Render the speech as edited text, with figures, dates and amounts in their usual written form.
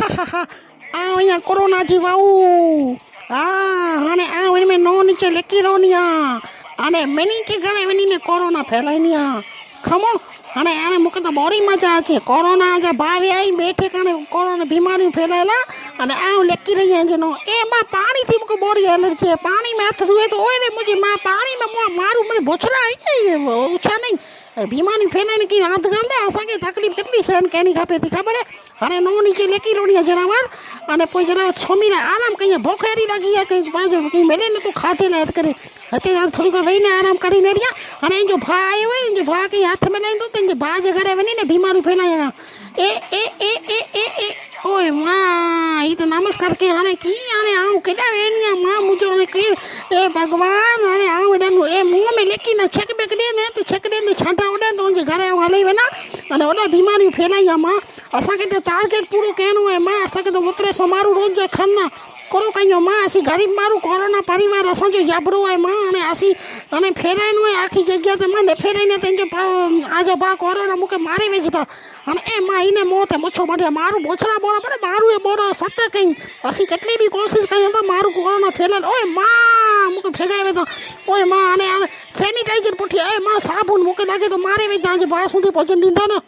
આ અહીંયા કોરોના જીવાવું અને આ એને નો નીચે લેકી રોનિયા અને મેની કે ઘરે વેનીને કોરોના ફેલાઈનિયા ખમો અને આને મુકે તો બોરી મજા છે કોરોના જે ભાવે આવી બેઠે કાને કોરોના બીમારી ફેલાયેલા અને આ લેકી રહી છે નો એમાં પાણીથી મુકે બોરી એલર્જી પાણી में हाथ धोए तो ओए रे मुझे मां पानी में मारू मेरे बोछड़ा आई ऊंचा नहीं बीमारी फैलाने की आदत गंदे असांखे तकलीफ केतली सहन करनी खपे थी खबर हाणे नो नीचे लेकी रोनी जनावर અને પોઈ જનાવર છોમીને આરામ કહીએ ભૂખ એરી લાગી છે કંઈ પાંચ કંઈ મેલે ને તું ખાતે લાયત કરે અત્યારે થોડીક વહીને આરામ કરીને રહ્યા અને જો ભા આવ્યો હોય જો ભા કંઈ હાથ મેલાઈ દો તો ભા જે ઘરે વનીને બીમારી ફેલાય એ એ એ એ એ એ ઓય માં એ તો નમસ્કાર કે હાને કી આને આવું કેડા વેણિયા માં મુજો ને કે એ ભગવાન આને આવું એડાનું એ મુંહ में लेकी ना छक बेक दे ने तो छक दे ने छाटा उड़े तो उनके घरे हलई वेना અને ઓલા બીમારી ફેલાઈ માં असांखे तो टारगेट पूरो कहणो है मां असांखे तो ओतिरे सो माण्हू रोज़ जा खणना करो कयो मां असीं गरीब माण्हू कोरोना परिवार असांजो याबरो आहे मां हाणे असीं हाणे फेराइणो आहे आखी जॻह ते मां न फेराईंदे तुंहिंजो आजा भाउ कोरोना मूंखे मारे विझंदा हाणे ए मां हिन मोह ते मुछो मटिया माण्हू बोछड़ा बोड़ा पर माण्हू ए बोड़ा सत कई असीं केतली बि कोशिशि कयूं था माण्हू कोरोना फैलियल ओए मां मूंखे फेगाए वेंदा ओए मां हाणे सैनिटाइज़र पुठी ए मां साबुन मूंखे लॻे थो मारे विझंदा जे भाउ સુધી पहुचनि ॾींदा न